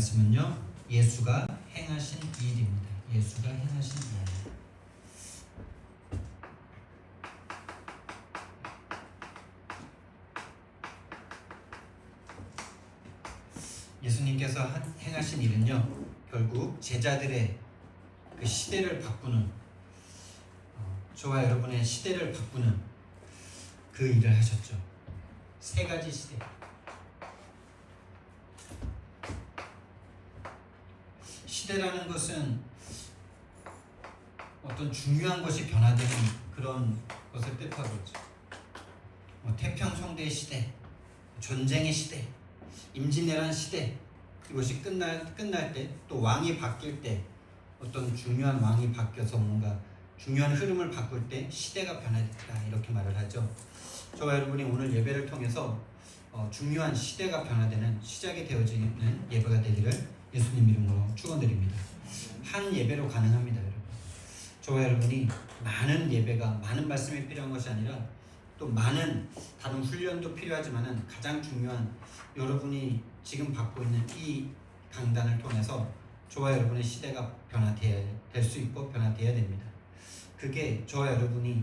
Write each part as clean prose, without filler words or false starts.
말씀은요, 예수가 행하신 일입니다. 예수가 행하신 일. 예수님께서 행하신 일은요, 결국 제자들의 그 시대를 바꾸는, 저와 여러분의 시대를 바꾸는 그 일을 하셨죠. 세 가지 시대. 시대라는 것은 어떤 중요한 것이 변화되는 그런 것을 뜻하고 있죠. 태평성대의 시대, 전쟁의 시대, 임진왜란 시대, 이것이 끝날 때, 또 왕이 바뀔 때, 어떤 중요한 왕이 바뀌어서 뭔가 중요한 흐름을 바꿀 때 시대가 변화됐다, 이렇게 말을 하죠. 저와 여러분이 오늘 예배를 통해서 중요한 시대가 변화되는 시작이 되어지는 예배가 되기를 예수님 이름으로 축원드립니다. 한 예배로 가능합니다, 여러분. 저와 여러분이 많은 예배가, 많은 말씀이 필요한 것이 아니라 또 많은 다른 훈련도 필요하지만은 가장 중요한, 여러분이 지금 받고 있는 이 강단을 통해서 저와 여러분의 시대가 변화될 수 있고 변화되어야 됩니다. 그게 저와 여러분이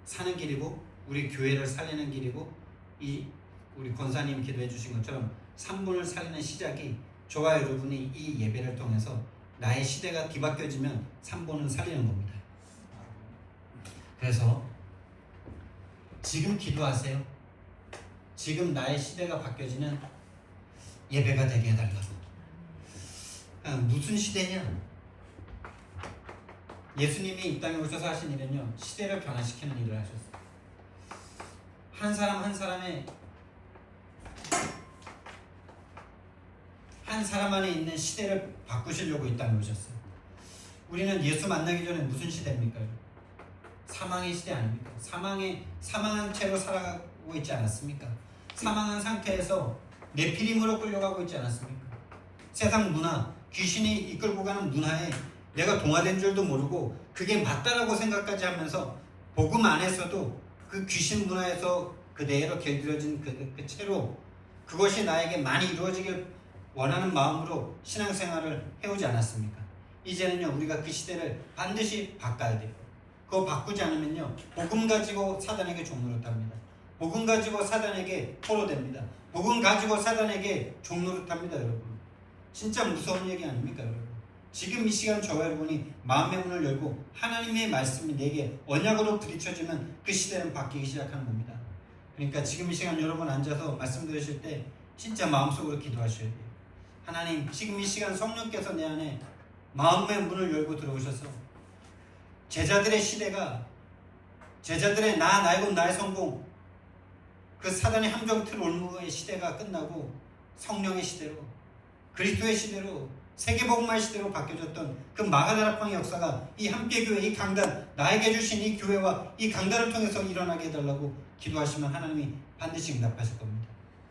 사는 길이고, 우리 교회를 살리는 길이고, 우리 권사님 기도해 주신 것처럼 3분을 살리는 시작이 저와 여러분이 이 예배를 통해서 나의 시대가 뒤바뀌어지면 3분은 살리는 겁니다. 그래서 지금 기도하세요. 지금 나의 시대가 바뀌어지는 예배가 되게 해달라고. 무슨 시대냐? 예수님이 이 땅에 오셔서 하신 일은요, 시대를 변화시키는 일을 하셨어요. 한 사람 한 사람 안에 있는 시대를 바꾸시려고 이 땅에 오셨어요. 우리는 예수 만나기 전에 무슨 시대입니까? 사망의 시대 아닙니까? 사망한 채로 살아가고 있지 않았습니까? 사망한 상태에서 네피림으로 끌려가고 있지 않았습니까? 세상 문화, 귀신이 이끌고 가는 문화에 내가 동화된 줄도 모르고 그게 맞다라고 생각까지 하면서 복음 안에서도 그 귀신 문화에서 그대로 길들여진 그 채로 그것이 나에게 많이 이루어지길 원하는 마음으로 신앙생활을 해오지 않았습니까? 이제는요, 우리가 그 시대를 반드시 바꿔야 돼요. 그거 바꾸지 않으면요, 복음 가지고 사단에게 종노릇합니다. 복음 가지고 사단에게 포로됩니다. 복음 가지고 사단에게 종노릇합니다, 여러분. 진짜 무서운 얘기 아닙니까, 여러분? 지금 이 시간 저와 여러분이 마음의 문을 열고 하나님의 말씀이 내게 언약으로 부딪혀지면 그 시대는 바뀌기 시작하는 겁니다. 그러니까 지금 이 시간 여러분 앉아서 말씀 들으실 때 진짜 마음속으로 기도하셔야 돼요. 하나님, 지금 이 시간 성령께서 내 안에 마음의 문을 열고 들어오셔서 제자들의 시대가, 제자들의 나의 곧 나의 성공, 그 사단의 함정 틀 올무의 시대가 끝나고 성령의 시대로, 그리스도의 시대로, 세계복음화의 시대로 바뀌어졌던 그 마가다락방의 역사가 이 함께교회, 이 강단, 나에게 주신 이 교회와 이 강단을 통해서 일어나게 해달라고 기도하시면 하나님이 반드시 응답하실 겁니다.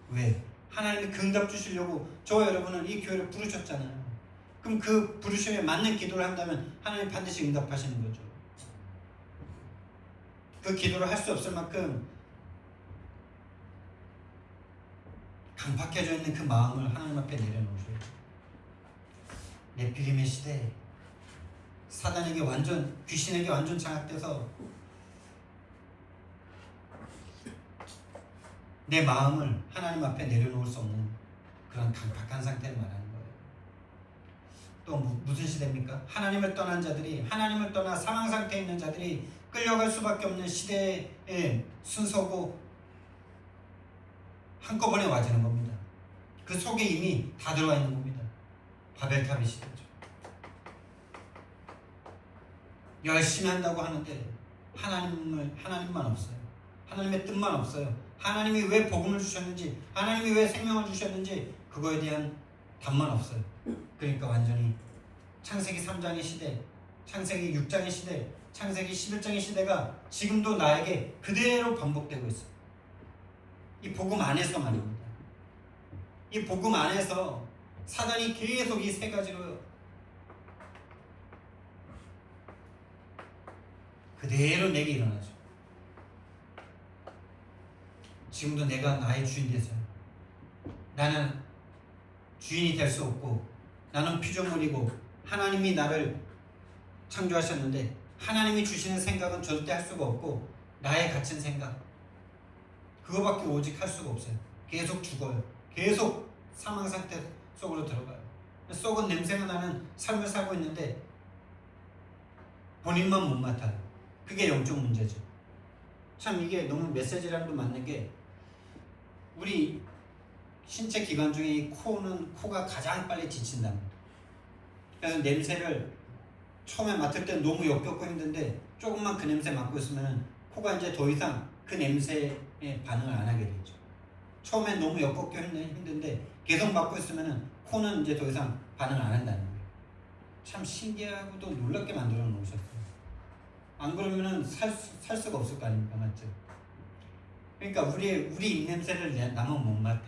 왜? 하나님이 그 응답 주시려고 저와 여러분은 이 교회를 부르셨잖아요. 그럼 그 부르심에 맞는 기도를 한다면 하나님 반드시 응답하시는 거죠. 그 기도를 할 수 없을 만큼 강팍해져 있는 그 마음을 하나님 앞에 내려놓으셔야 돼요. 네피림의 시대, 사단에게 귀신에게 완전 장악돼서 내 마음을 하나님 앞에 내려놓을 수 없는 그런 강팍한 상태를 말하는 거예요. 또 무슨 시대입니까? 하나님을 떠난 자들이, 하나님을 떠나 사망 상태에 있는 자들이 끌려갈 수밖에 없는 시대의 순서고 한꺼번에 와지는 겁니다. 그 속에 이미 다 들어와 있는 겁니다. 바벨탑의 시대죠. 열심히 한다고 하는데 하나님만 없어요. 하나님의 뜻만 없어요. 하나님이 왜 복음을 주셨는지, 하나님이 왜 생명을 주셨는지 그거에 대한 답만 없어요. 그러니까 완전히 창세기 3장의 시대, 창세기 6장의 시대, 창세기 11장의 시대가 지금도 나에게 그대로 반복되고 있어요. 이 복음 안에서 말입니다. 이 복음 안에서 사단이 계속 이 세 가지로 그대로 내게 일어나죠. 지금도 내가 나의 주인 되세요. 나는 주인이 될 수 없고 나는 피조물이고 하나님이 나를 창조하셨는데 하나님이 주시는 생각은 절대 할 수가 없고 나의 갇힌 생각 그거밖에 오직 할 수가 없어요. 계속 죽어요. 계속 사망 상태 속으로 들어가요. 썩은 냄새가 나는 삶을 살고 있는데 본인만 못 맡아요. 그게 영적 문제죠. 참 이게 너무 메시지랑도 맞는 게 우리 신체 기관 중에 이 코가 가장 빨리 지친답니다. 그래서 냄새를 처음에 맡을 때 너무 역겹고 힘든데 조금만 그 냄새 맡고 있으면 코가 이제 더 이상 그 냄새에 반응을 안 하게 되죠. 처음에 너무 역겹고 힘든데 계속 맡고 있으면 코는 이제 더 이상 반응을 안 한다는 거예요. 참 신기하고도 놀랍게 만들어 놓으셨어요. 안 그러면은 살 수가 없을 거 아닙니까, 맞죠? 그러니까 우리 입냄새를 남은 못 맡아.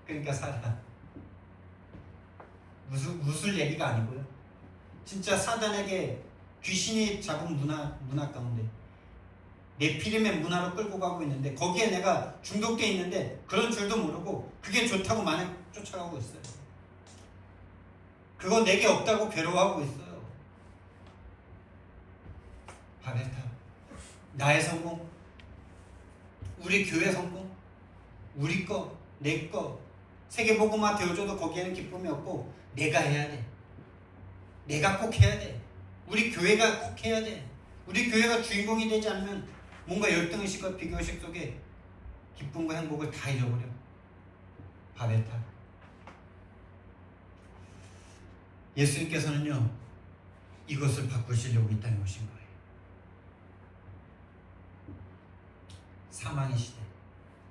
그러니까 살아. 웃을 얘기가 아니고요. 진짜 사단에게 귀신이 잡은 문화 가운데 네피림의 문화로 끌고 가고 있는데 거기에 내가 중독돼 있는데 그런 줄도 모르고 그게 좋다고 많이 쫓아가고 있어요. 그거 내게 없다고 괴로워하고 있어요. 바벨탑, 나의 성공, 우리 교회 성공, 우리 거, 내 거, 세계복음화 되어줘도 거기에는 기쁨이 없고 내가 해야 돼. 내가 꼭 해야 돼. 우리 교회가 꼭 해야 돼. 우리 교회가 주인공이 되지 않으면 뭔가 열등의식과 비교의식 속에 기쁨과 행복을 다 잃어버려. 바벨탑. 예수님께서는요 이것을 바꾸시려고 이 땅에 오신 거예요. 사망의 시대,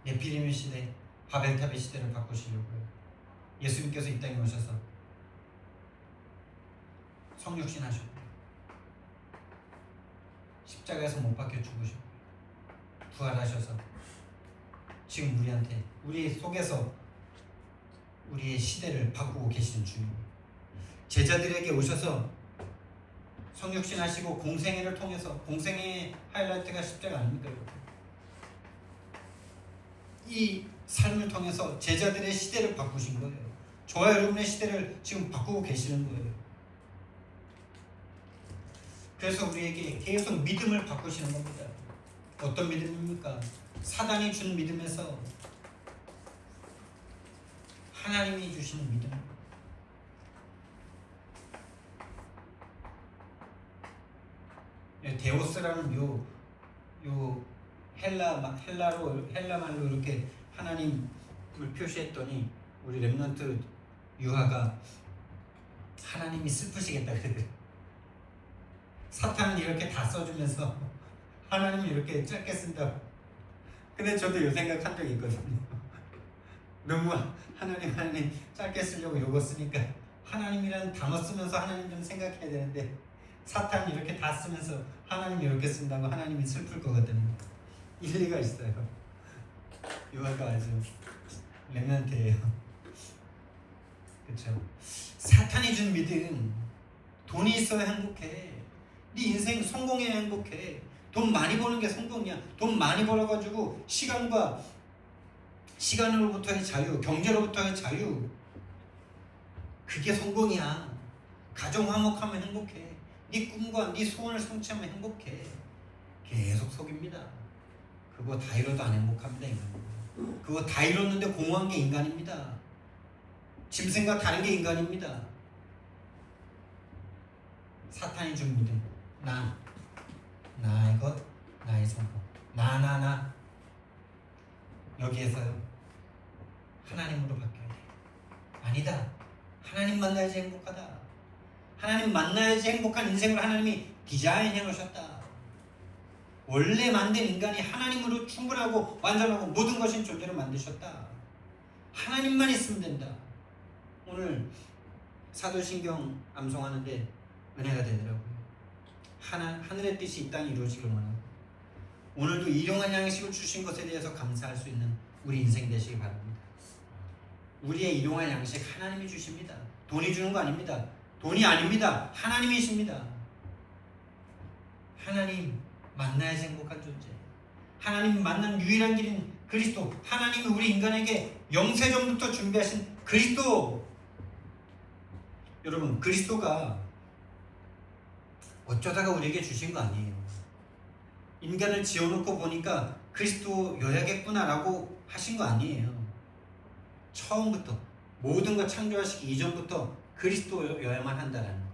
네피림의 시대, 바벨탑의 시대를 바꾸시려고요. 예수님께서 이 땅에 오셔서 성육신 하셨고요. 십자가에서 못 박혀 죽으셨고요. 부활하셔서 지금 우리한테 우리 속에서 우리의 시대를 바꾸고 계시는 주님이에요. 제자들에게 오셔서 성육신 하시고 공생애를 통해서 공생애의 하이라이트가 십자가 아닙니까? 이 삶을 통해서 제자들의 시대를 바꾸신 거예요. 저와 여러분의 시대를 지금 바꾸고 계시는 거예요. 그래서 우리에게 계속 믿음을 바꾸시는 겁니다. 어떤 믿음입니까? 사단이 준 믿음에서 하나님이 주시는 믿음. 데오스라는 요 헬라말로 이렇게 하나님을 표시했더니 우리 렘넌트 유하가 하나님이 슬프시겠다 그래요. 사탄은 이렇게 다 써주면서 하나님이 이렇게 짧게 쓴다. 근데 저도 요 생각한 적이 있거든요. 너무 하나님 짧게 쓰려고 요거 쓰니까 하나님이라는 단어 쓰면서 하나님 좀 생각해야 되는데 사탄이 이렇게 다 쓰면서 하나님이 이렇게 쓴다고 하나님이 슬플 거거든요. 일리가 있어요. 요하가 아주 렘넌트예요. 그렇죠? 사탄이 준 믿음, 돈이 있어야 행복해. 네 인생 성공해야 행복해. 돈 많이 버는 게 성공이야. 돈 많이 벌어가지고 시간으로부터의 자유, 경제로부터의 자유, 그게 성공이야. 가정 화목하면 행복해. 네 꿈과 네 소원을 성취하면 행복해. 계속 속입니다. 그거 다 이뤄도 안 행복합니다. 인간은. 그거 다 이뤘는데 공허한 게 인간입니다. 짐승과 다른 게 인간입니다. 사탄이 준 믿음, 나의 것, 나의 성공, 나 여기에서요 하나님으로 바뀌어야 돼. 아니다, 하나님 만나야지 행복하다. 하나님 만나야지 행복한 인생을 하나님이 디자인해 놓으셨다. 원래 만든 인간이 하나님으로 충분하고 완전하고 모든 것인 존재로 만드셨다. 하나님만 있으면 된다. 오늘 사도신경 암송하는데 은혜가 되더라고요. 하늘의 뜻이 이 땅에 이루어지길 원하고 오늘도 일용할 양식을 주신 것에 대해서 감사할 수 있는 우리 인생 되시기 바랍니다. 우리의 일용할 양식 하나님이 주십니다. 돈이 주는 거 아닙니다. 돈이 아닙니다. 하나님이십니다. 하나님 만나야지 행복한 존재. 하나님 만난 유일한 길인 그리스도, 하나님이 우리 인간에게 영세전부터 준비하신 그리스도. 여러분, 그리스도가 어쩌다가 우리에게 주신 거 아니에요. 인간을 지어놓고 보니까 그리스도여야겠구나라고 하신 거 아니에요. 처음부터 모든 걸 창조하시기 이전부터 그리스도여야만 한다라는 거.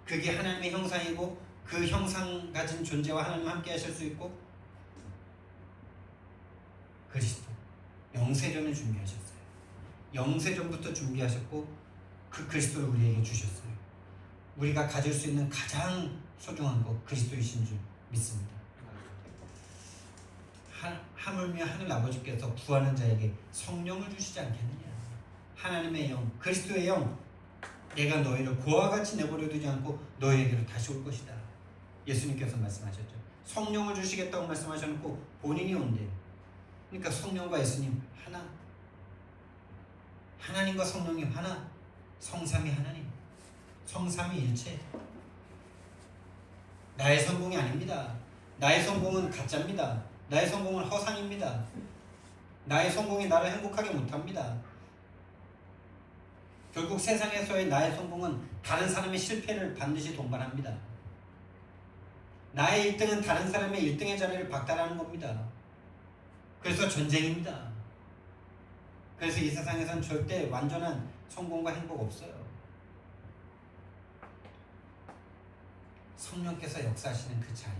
그게 하나님의 형상이고 그 형상 가진 존재와 하나님 함께 하실 수 있고, 그리스도 영세전을 준비하셨어요. 영세전부터 준비하셨고 그 그리스도를 우리에게 주셨어요. 우리가 가질 수 있는 가장 소중한 것 그리스도이신 줄 믿습니다. 하물며 하늘 아버지께서 구하는 자에게 성령을 주시지 않겠느냐. 하나님의 영, 그리스도의 영, 내가 너희를 고와 같이 내버려 두지 않고 너희에게로 다시 올 것이다. 예수님께서 말씀하셨죠. 성령을 주시겠다고 말씀하셨고 본인이 온대요. 그러니까 성령과 예수님 하나, 하나님과 성령님 하나, 성삼위 하나님, 성삼위 일체. 나의 성공이 아닙니다. 나의 성공은 가짜입니다. 나의 성공은 허상입니다. 나의 성공이 나를 행복하게 못합니다. 결국 세상에서의 나의 성공은 다른 사람의 실패를 반드시 동반합니다. 나의 1등은 다른 사람의 1등의 자리를 박탈하는 겁니다. 그래서 전쟁입니다. 그래서 이 세상에선 절대 완전한 성공과 행복 없어요. 성령께서 역사하시는 그 자리,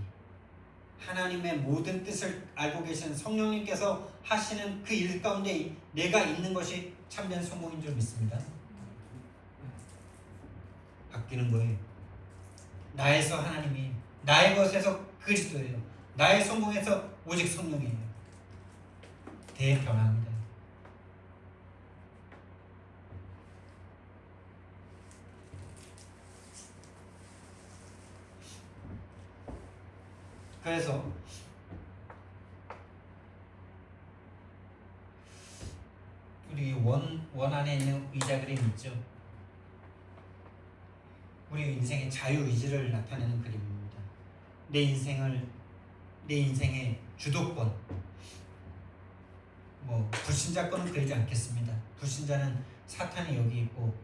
하나님의 모든 뜻을 알고 계신 성령님께서 하시는 그 일 가운데 내가 있는 것이 참된 성공인 줄 믿습니다. 바뀌는 거예요. 나에서 하나님이, 나의 것에서 그리스도예요. 나의 성공에서 오직 성령이에요. 대변화입니다. 그래서 우리 원 안에 있는 의자 그림 있죠? 우리 인생의 자유의지를 나타내는 그림입니다. 내 인생의 주도권. 불신자권은 그러지 않겠습니다. 불신자는 사탄이 여기 있고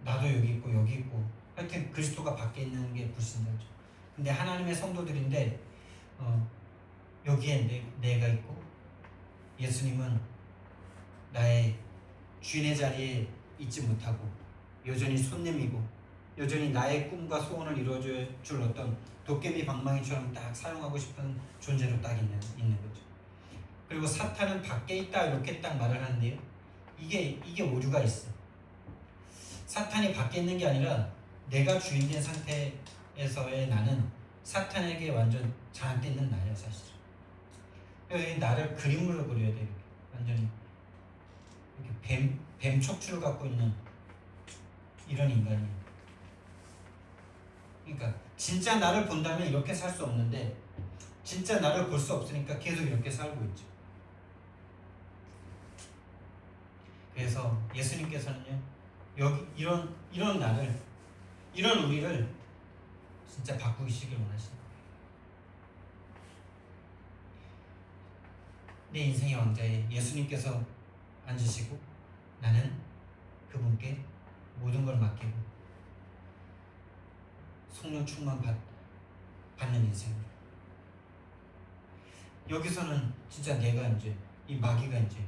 나도 여기 있고 여기 있고 하여튼 그리스도가 밖에 있는 게 불신자죠. 근데 하나님의 성도들인데 여기에 내가 있고 예수님은 나의 주인의 자리에 있지 못하고 여전히 손님이고 여전히 나의 꿈과 소원을 이루어줄 어떤 도깨비 방망이처럼 딱 사용하고 싶은 존재로 딱 있는 거죠. 그리고 사탄은 밖에 있다 이렇게 딱 말을 하는데요. 이게 오류가 있어. 사탄이 밖에 있는 게 아니라 내가 주인된 상태에서의 나는 사탄에게 완전 장악돼 있는 나예요, 사실. 그래서 나를 그림으로 그려야 돼요. 완전히 이렇게 뱀 척추를 갖고 있는 이런 인간이에요. 그러니까 진짜 나를 본다면 이렇게 살 수 없는데 진짜 나를 볼 수 없으니까 계속 이렇게 살고 있죠. 그래서 예수님께서는요, 여기 이런 나를, 이런 우리를 진짜 바꾸시길 원하시는 거예요. 내 인생의 왕자에 예수님께서 앉으시고 나는 그분께 모든 걸 맡기고 성령 충만 받는 인생을. 여기서는 진짜 내가 이제 이 마귀가 이제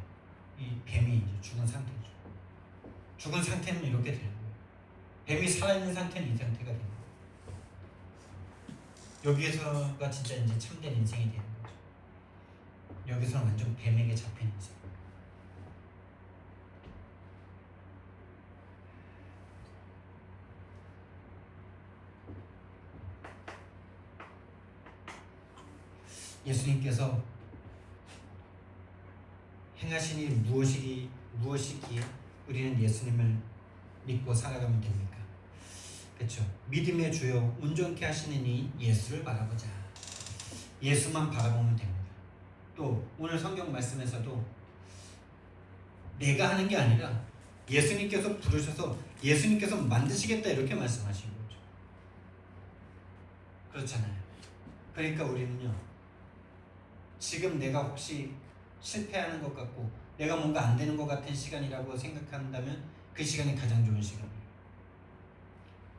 이 뱀이 이제 죽은 상태죠. 죽은 상태는 이렇게 되는 거예요. 뱀이 살아있는 상태는 이 상태가 되는 거예요. 여기에서가 진짜 이제 참된 인생이 되는 거죠. 여기서는 완전 뱀에게 잡힌 인생. 예수님께서 행하신 일 무엇이기에 우리는 예수님을 믿고 살아가면 됩니까? 그렇죠. 믿음의 주요 온전케 하시는 이 예수를 바라보자. 예수만 바라보면 됩니다. 또 오늘 성경 말씀에서도 내가 하는 게 아니라 예수님께서 부르셔서 예수님께서 만드시겠다 이렇게 말씀하신 거죠. 그렇잖아요. 그러니까 우리는요, 지금 내가 혹시 실패하는 것 같고 내가 뭔가 안 되는 것 같은 시간이라고 생각한다면 그 시간이 가장 좋은 시간이에요.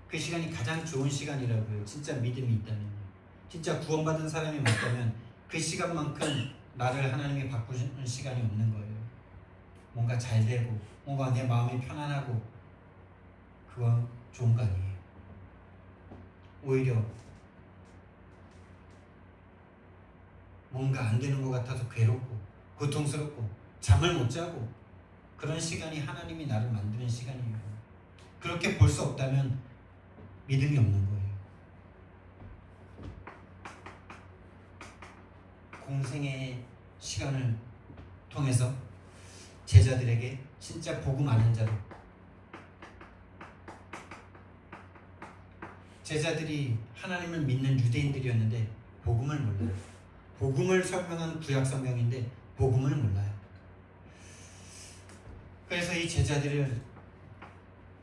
그 시간이 가장 좋은 시간이라고요. 진짜 믿음이 있다면요. 진짜 구원받은 사람이 맞다면 그 시간만큼 나를 하나님이 바꾸시는 시간이 없는 거예요. 뭔가 잘 되고 뭔가 내 마음이 편안하고 그건 좋은 거 아니에요. 오히려 뭔가 안 되는 것 같아서 괴롭고 고통스럽고 잠을 못 자고 그런 시간이 하나님이 나를 만드는 시간이에요. 그렇게 볼 수 없다면 믿음이 없는 거예요. 공생의 시간을 통해서 제자들에게 진짜 복음 아는 자로, 제자들이 하나님을 믿는 유대인들이었는데 복음을 몰라요. 복음을 설명한 구약 성경인데 복음을 몰라요. 그래서 이 제자들을,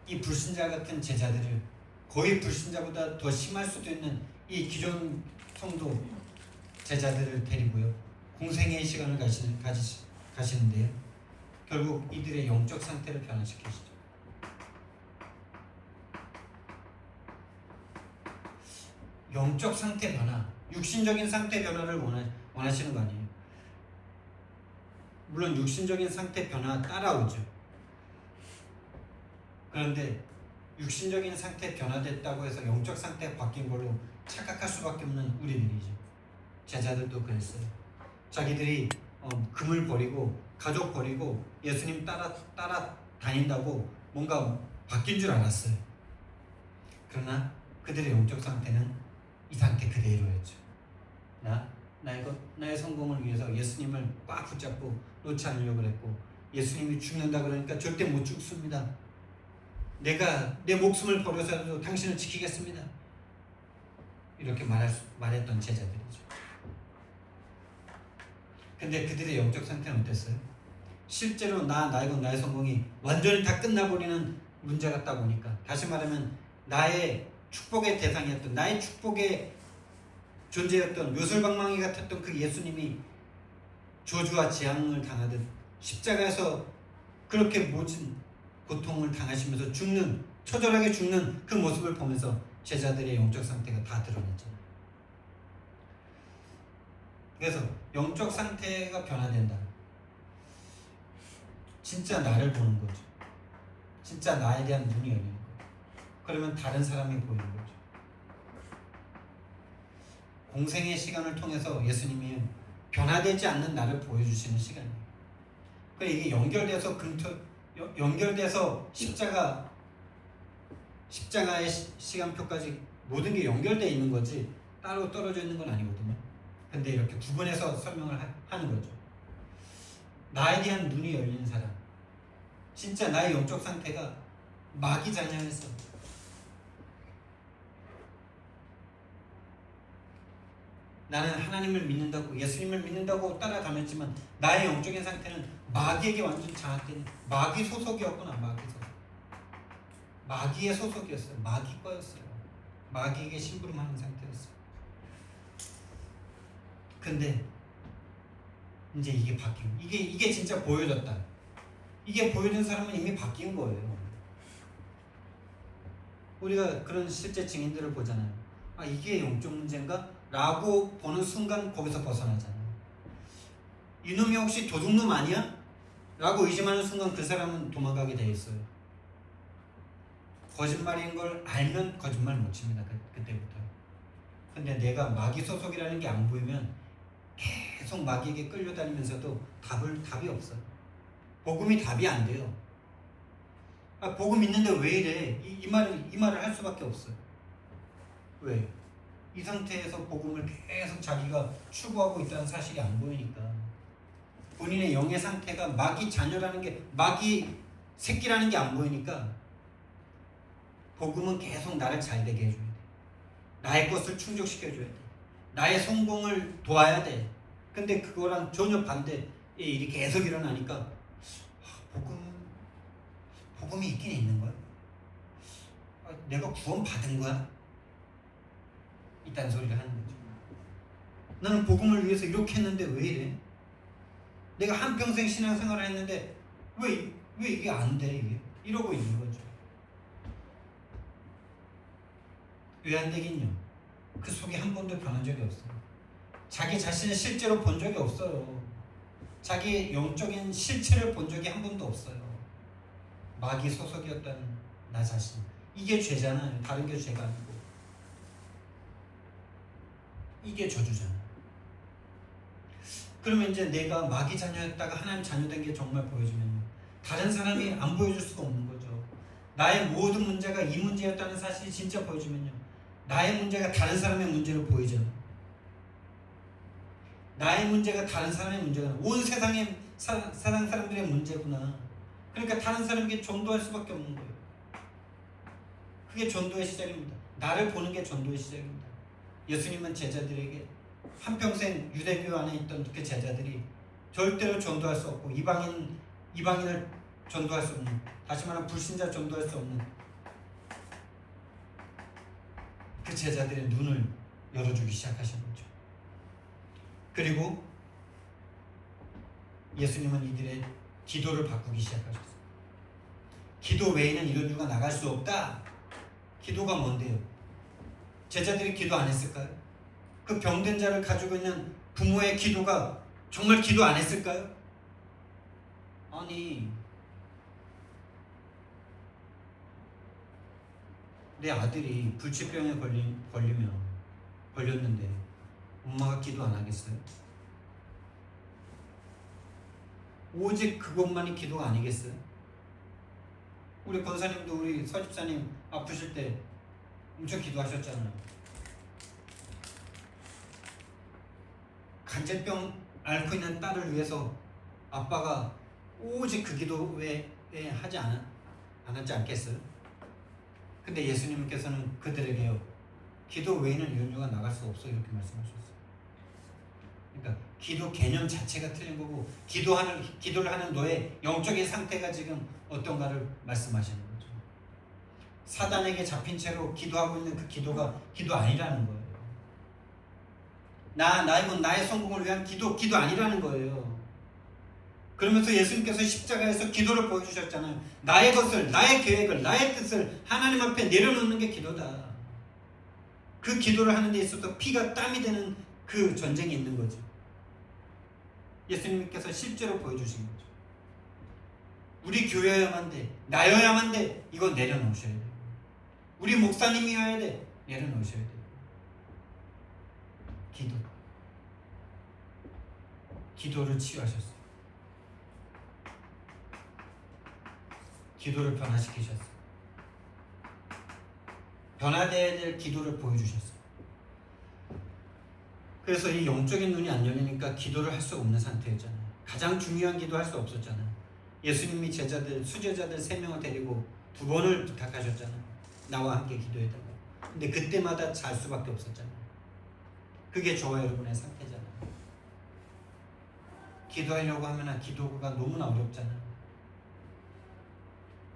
이 불신자 같은 제자들을, 거의 불신자보다 더 심할 수도 있는 이 기존 성도 제자들을 데리고요 공생의 시간을 가시는데요 결국 이들의 영적 상태를 변화시키시죠. 영적 상태 변화, 육신적인 상태 변화를 원하시는 거 아니에요. 물론 육신적인 상태 변화 따라오죠. 그런데 육신적인 상태 변화됐다고 해서 영적 상태 바뀐 걸로 착각할 수밖에 없는 우리들이죠. 제자들도 그랬어요. 자기들이 금을 버리고 가족 버리고 예수님 따라 다닌다고 뭔가 바뀐 줄 알았어요. 그러나 그들의 영적 상태는 이 상태 그대로였죠. 나의 성공을 위해서 예수님을 꽉 붙잡고 놓지 않으려고 그랬고 예수님이 죽는다 그러니까 절대 못 죽습니다. 내가 내 목숨을 버려서라도 당신을 지키겠습니다. 이렇게 말했던 제자들이죠. 근데 그들의 영적 상태는 어땠어요? 실제로 나의 성공이 완전히 다 끝나버리는 문제가 딱 오니까, 다시 말하면 나의 축복의 대상이었던, 나의 축복의 존재였던, 묘술방망이 같았던 그 예수님이 저주와 재앙을 당하듯 십자가에서 그렇게 모진 고통을 당하시면서 처절하게 죽는 그 모습을 보면서 제자들의 영적 상태가 다 드러났잖아요. 그래서 영적 상태가 변화된다. 진짜 나를 보는 거죠. 진짜 나에 대한 눈이 열리는 거예요. 그러면 다른 사람이 보이는 거죠. 공생의 시간을 통해서 예수님이 변화되지 않는 나를 보여주시는 시간이에요. 그러니까 이게 연결돼서 십자가의 시간표까지 모든 게 연결되어 있는 거지 따로 떨어져 있는 건 아니거든요. 근데 이렇게 구분해서 설명을 하는 거죠. 나에 대한 눈이 열리는 사람, 진짜 나의 영적 상태가 마귀 자녀였어. 나는 하나님을 믿는다고, 예수님을 믿는다고 따라다녔지만 나의 영적인 상태는 마귀에게 완전 장악된 마귀 소속이었구나. 마귀의 소속이었어요. 마귀 거였어요. 마귀에게 심부름하는 상태였어요. 근데 이제 이게 바뀌고, 이게 진짜 보여졌다. 이게 보여진 사람은 이미 바뀐 거예요. 우리가 그런 실제 증인들을 보잖아요. 이게 영적 문제인가? 라고 보는 순간 거기서 벗어나잖아요. 이놈이 혹시 도둑놈 아니야? 라고 의심하는 순간 그 사람은 도망가게 돼 있어요. 거짓말인 걸 알면 거짓말 못 칩니다. 그때부터. 근데 내가 마귀 소속이라는 게 안 보이면 계속 마귀에게 끌려다니면서도 답이 없어요. 복음이 답이 안 돼요. 복음 있는데 왜 이래? 이 말을 할 수밖에 없어요. 왜? 이 상태에서 복음을 계속 자기가 추구하고 있다는 사실이 안 보이니까. 본인의 영의 상태가 마귀 자녀라는 게, 마귀 새끼라는 게 안 보이니까 복음은 계속 나를 잘되게 해줘야 돼. 나의 것을 충족시켜줘야 돼. 나의 성공을 도와야 돼. 근데 그거랑 전혀 반대의 일이 계속 일어나니까 복음이 있긴 있는 거야? 내가 구원 받은 거야? 이딴 소리를 하는 거죠. 나는 복음을 위해서 이렇게 했는데 왜 이래? 내가 한평생 신앙생활을 했는데 왜 이게 안 돼? 이게 이러고 있는 거죠. 왜 안 되긴요? 그 속에 한 번도 변한 적이 없어요. 자기 자신을 실제로 본 적이 없어요. 자기 영적인 실체를 본 적이 한 번도 없어요. 마귀 소속이었다는 나 자신. 이게 죄잖아요. 다른 게 죄가 아니고. 이게 저주잖아요. 그러면 이제 내가 마귀 자녀였다가 하나님 자녀된 게 정말 보여주면 다른 사람이 안 보여줄 수가 없는 거죠. 나의 모든 문제가 이 문제였다는 사실이 진짜 보여주면요, 나의 문제가 다른 사람의 문제로 보이잖아요. 나의 문제가 다른 사람의 문제가 온 세상의 세상 사람들의 문제구나. 그러니까 다른 사람에게 전도할 수밖에 없는 거예요. 그게 전도의 시작입니다. 나를 보는 게 전도의 시작입니다. 예수님은 제자들에게 한평생 유대교 안에 있던 그 제자들이 절대로 전도할 수 없고 이방인을 전도할 수 없는, 다시 말하면 불신자 전도할 수 없는 그 제자들의 눈을 열어주기 시작하신 거죠. 그리고 예수님은 이들의 기도를 바꾸기 시작하셨어요. 기도 외에는 이런 유가 나갈 수 없다. 기도가 뭔데요? 제자들이 기도 안 했을까요? 그 병든 자를 가지고 있는 부모의 기도가 정말 기도 안 했을까요? 아니, 내 아들이 불치병에 걸렸는데 엄마가 기도 안 하겠어요? 오직 그것만이 기도가 아니겠어요? 우리 권사님도 우리 서집사님 아프실 때 엄청 기도하셨잖아요. 간제병 앓고 있는 딸을 위해서 아빠가 오직 그 기도 외에 하지 않았지 않겠어요? 근데 예수님께서는 그들에게요, 기도 외에는 이런 유가 나갈 수 없어, 이렇게 말씀하셨어요. 그러니까 기도 개념 자체가 틀린 거고, 기도를 하는 너의 영적인 상태가 지금 어떤가를 말씀하시는 거죠. 사단에게 잡힌 채로 기도하고 있는 그 기도가 기도 아니라는 거예요. 나의 성공을 위한 기도 아니라는 거예요. 그러면서 예수님께서 십자가에서 기도를 보여주셨잖아요. 나의 것을, 나의 계획을, 나의 뜻을 하나님 앞에 내려놓는 게 기도다. 그 기도를 하는 데 있어서 피가 땀이 되는 그 전쟁이 있는 거죠. 예수님께서 실제로 보여주신 거죠. 우리 교회여야만 돼, 나여야만 돼, 이거 내려놓으셔야 돼요. 우리 목사님이어야 돼, 내려놓으셔야 돼요. 기도를 치유하셨어요. 기도를 변화시키셨어요. 변화되어야 될 기도를 보여주셨어요. 그래서 이 영적인 눈이 안 열리니까 기도를 할 수 없는 상태였잖아요. 가장 중요한 기도 할 수 없었잖아요. 예수님이 수제자들 3명을 데리고 2번을 부탁하셨잖아요. 나와 함께 기도해달라고. 근데 그때마다 잘 수밖에 없었잖아요. 그게 저와 여러분의 상태잖아요. 기도하려고 하면 기도가 너무나 어렵잖아요.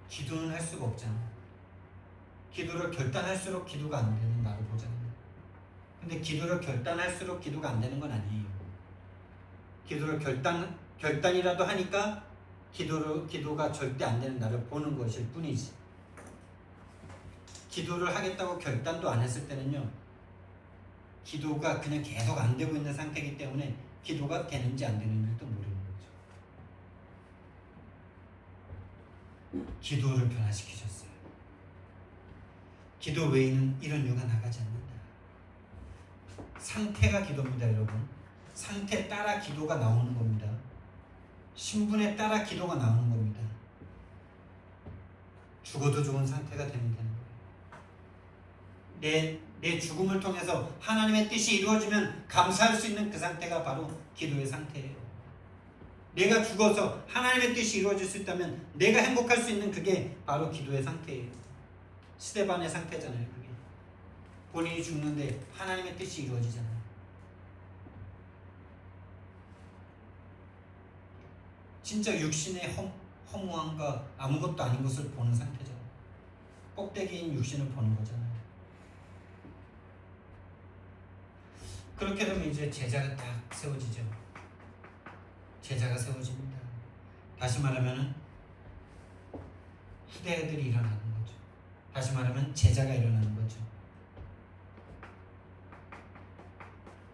기도는 할 수가 없잖아요. 기도를 결단할수록 기도가 안 되는 나를 보잖아요. 근데 기도를 결단할수록 기도가 안 되는 건 아니에요. 기도를 결단이라도 하니까 기도가 절대 안 되는 나를 보는 것일 뿐이지. 기도를 하겠다고 결단도 안 했을 때는요, 기도가 그냥 계속 안 되고 있는 상태이기 때문에 기도가 되는지 안 되는지도 모르는 거죠. 기도를 변화시키셨어요. 기도 외에는 이런 유가 나가지 않는다. 상태가 기도입니다, 여러분. 상태 따라 기도가 나오는 겁니다. 신분에 따라 기도가 나오는 겁니다. 죽어도 좋은 상태가 되면 되는 거예요. 내 죽음을 통해서 하나님의 뜻이 이루어지면 감사할 수 있는 그 상태가 바로 기도의 상태예요. 내가 죽어서 하나님의 뜻이 이루어질 수 있다면 내가 행복할 수 있는 그게 바로 기도의 상태예요. 스데반의 상태잖아요. 그게 본인이 죽는데 하나님의 뜻이 이루어지잖아요. 진짜 육신의 허무함과 아무것도 아닌 것을 보는 상태잖아요. 꼭대기인 육신을 보는 거잖아요. 그렇게 되면 이제 제자가 딱 세워지죠. 제자가 세워집니다. 다시 말하면 후대들이 일어나는 거죠. 다시 말하면 제자가 일어나는 거죠.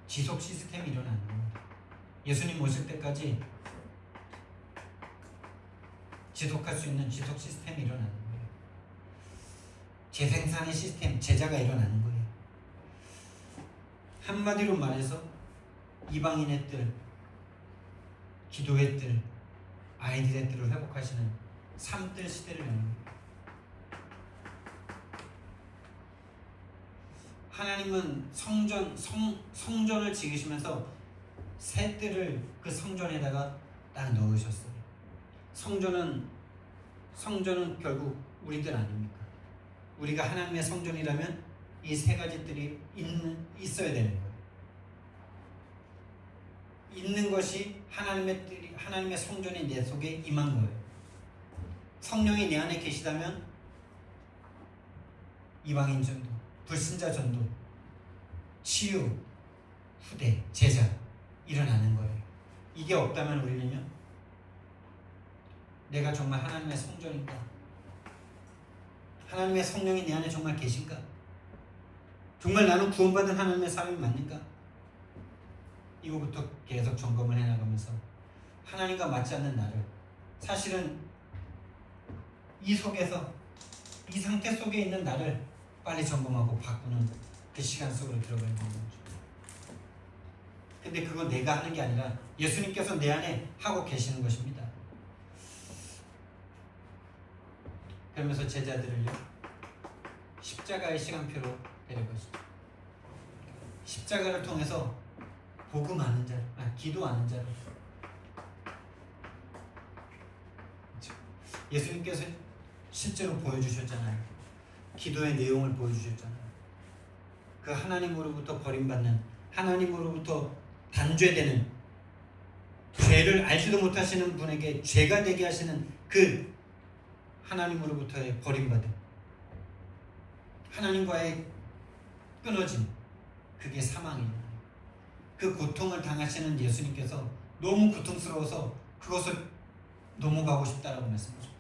지속 시스템이 일어나는 겁니다. 예수님 오실 때까지 지속할 수 있는 지속 시스템이 일어나는 거예요. 재생산의 시스템, 제자가 일어나는 거예요. 한마디로 말해서 이방인의 뜰, 기도의 뜰, 아이들의 뜰을 회복하시는 삼뜰 시대를 여는 거예요. 하나님은 성전을 지으시면서 새 뜰을 그 성전에다가 딱 넣으셨어요. 성전은 결국 우리들 아닙니까? 우리가 하나님의 성전이라면 이 세 가지 뜰이 있어야 되는 거예요. 있는 것이 하나님의 뜰이, 하나님의 성전이 내 속에 임한 거예요. 성령이 내 안에 계시다면 이방인 전도, 불신자 전도, 치유, 후대, 제자 일어나는 거예요. 이게 없다면 우리는요, 내가 정말 하나님의 성전인가? 하나님의 성령이 내 안에 정말 계신가? 정말 나는 구원받은 하나님의 사람이 맞는가? 이거부터 계속 점검을 해나가면서 하나님과 맞지 않는 나를, 사실은 이 속에서, 이 상태 속에 있는 나를 빨리 점검하고 바꾸는 그 시간 속으로 들어가야 되는 거죠. 근데 그건 내가 하는 게 아니라 예수님께서 내 안에 하고 계시는 것입니다. 그러면서 제자들을요, 십자가의 시간표로 데려가시죠. 십자가를 통해서 복음하는 자로, 기도하는 자로. 예수님께서 실제로 보여주셨잖아요. 기도의 내용을 보여주셨잖아요. 그 하나님으로부터 버림받는, 하나님으로부터 단죄되는, 죄를 알지도 못하시는 분에게 죄가 되게 하시는 그 하나님으로부터의 버림받음, 하나님과의 끊어짐, 그게 사망이에요. 그 고통을 당하시는 예수님께서 너무 고통스러워서 그것을 넘어가고 싶다라고 말씀하셨습니다.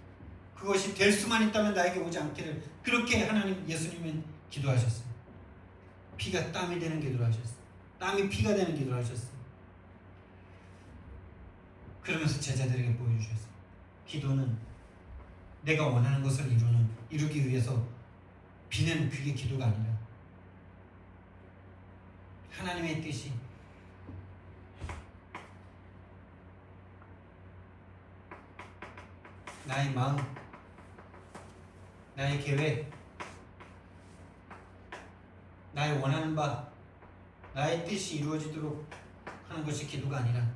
그것이 될 수만 있다면 나에게 오지 않기를, 그렇게 예수님은 기도하셨어요. 피가 땀이 되는 기도를 하셨어요. 땀이 피가 되는 기도를 하셨어요. 그러면서 제자들에게 보여주셨어요. 기도는 내가 원하는 것을 이루기 위해서 비는 그게 기도가 아니라 하나님의 뜻이, 나의 마음, 나의 계획, 나의 원하는 바, 나의 뜻이 이루어지도록 하는 것이 기도가 아니라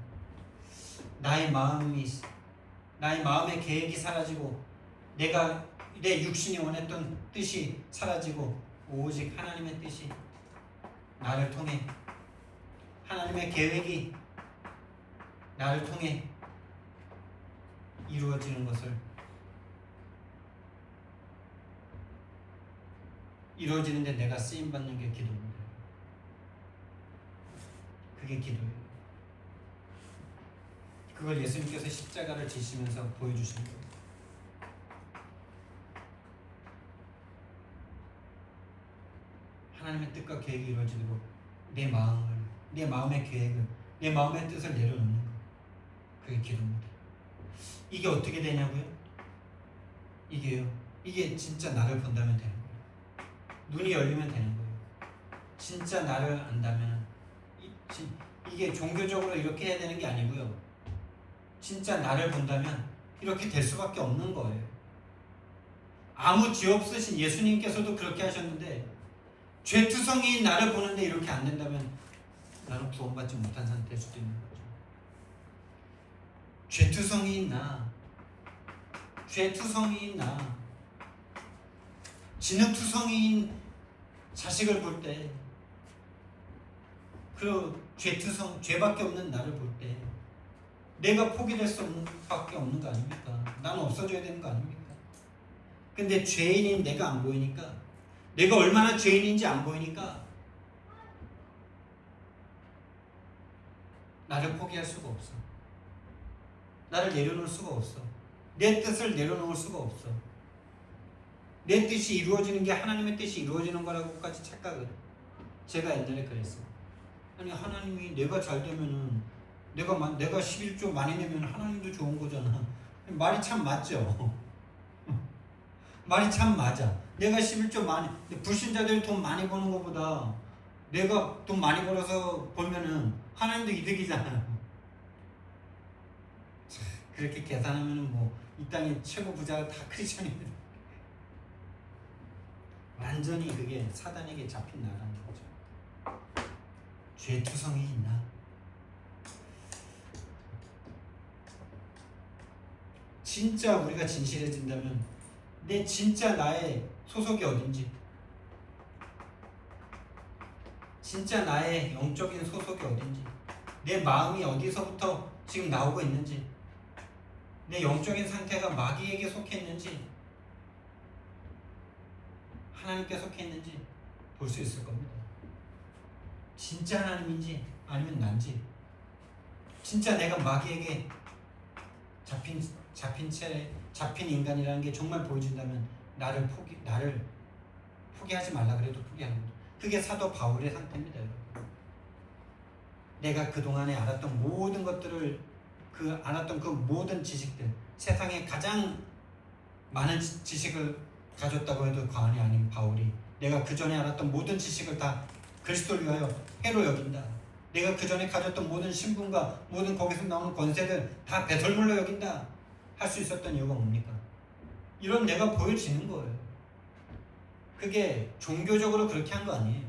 나의 마음의 계획이 사라지고 내 육신이 원했던 뜻이 사라지고 오직 하나님의 뜻이 나를 통해, 하나님의 계획이 나를 통해 이루어지는 것을, 이루어지는데 내가 쓰임받는 게 기도입니다. 그게 기도예요. 그걸 예수님께서 십자가를 지시면서 보여주신 거예요. 하나님의 뜻과 계획이 이루어지도록 내 마음의 계획을, 내 마음의 뜻을 내려놓는 거, 그게 기도입니다. 이게 어떻게 되냐고요? 이게 진짜 나를 본다면 되는 거예요. 눈이 열리면 되는 거예요. 진짜 나를 안다면, 이게 종교적으로 이렇게 해야 되는 게 아니고요. 진짜 나를 본다면 이렇게 될 수밖에 없는 거예요. 아무 죄 없으신 예수님께서도 그렇게 하셨는데, 죄투성이인 나를 보는데 이렇게 안 된다면 나는 구원받지 못한 상태일 수도 있는 거죠. 죄투성이인 나, 진흙투성이인 자식을 볼 때, 그 죄밖에 없는 나를 볼 때 내가 포기될 수밖에 없는 거 아닙니까? 나는 없어져야 되는 거 아닙니까? 근데 죄인인 내가 안 보이니까, 내가 얼마나 죄인인지 안 보이니까 나를 포기할 수가 없어. 나를 내려놓을 수가 없어. 내 뜻을 내려놓을 수가 없어. 내 뜻이 이루어지는 게 하나님의 뜻이 이루어지는 거라고까지 착각을. 제가 옛날에 그랬어요. 아니 하나님이 내가 잘 되면은 내가 11조 많이 내면 하나님도 좋은 거잖아. 말이 참 맞죠. 말이 참 맞아. 내가 11조 많이, 불신자들이 돈 많이 버는 것보다 내가 돈 많이 벌어서 벌면은 하나님도 이득이잖아요. 그렇게 계산하면은 뭐 이 땅의 최고 부자가 다 크리스천입니다. 완전히 그게 사단에게 잡힌 나라는 거죠. 죄투성이 있나? 진짜 우리가 진실해진다면 내 진짜 나의 소속이 어딘지, 진짜 나의 영적인 소속이 어딘지, 내 마음이 어디서부터 지금 나오고 있는지, 내 영적인 상태가 마귀에게 속해 있는지 하나님께 속해 있는지 볼 수 있을 겁니다. 진짜 하나님인지 아니면 난지, 진짜 내가 마귀에게 잡힌 인간이라는 게 정말 보여준다면 나를 포기하지 말라 그래도 포기하는 거죠. 그게 사도 바울의 상태입니다. 내가 그동안에 알았던 모든 것들을 알았던 그 모든 지식들, 세상에 가장 많은 지식을 가졌다고 해도 과언이 아닌 바울이 내가 그 전에 알았던 모든 지식을 다 그리스도를 위하여 해로 여긴다. 내가 그 전에 가졌던 모든 신분과 모든 거기서 나오는 권세들 다 배설물로 여긴다. 할 수 있었던 이유가 뭡니까? 이런 내가 보여지는 거예요. 그게 종교적으로 그렇게 한 거 아니에요.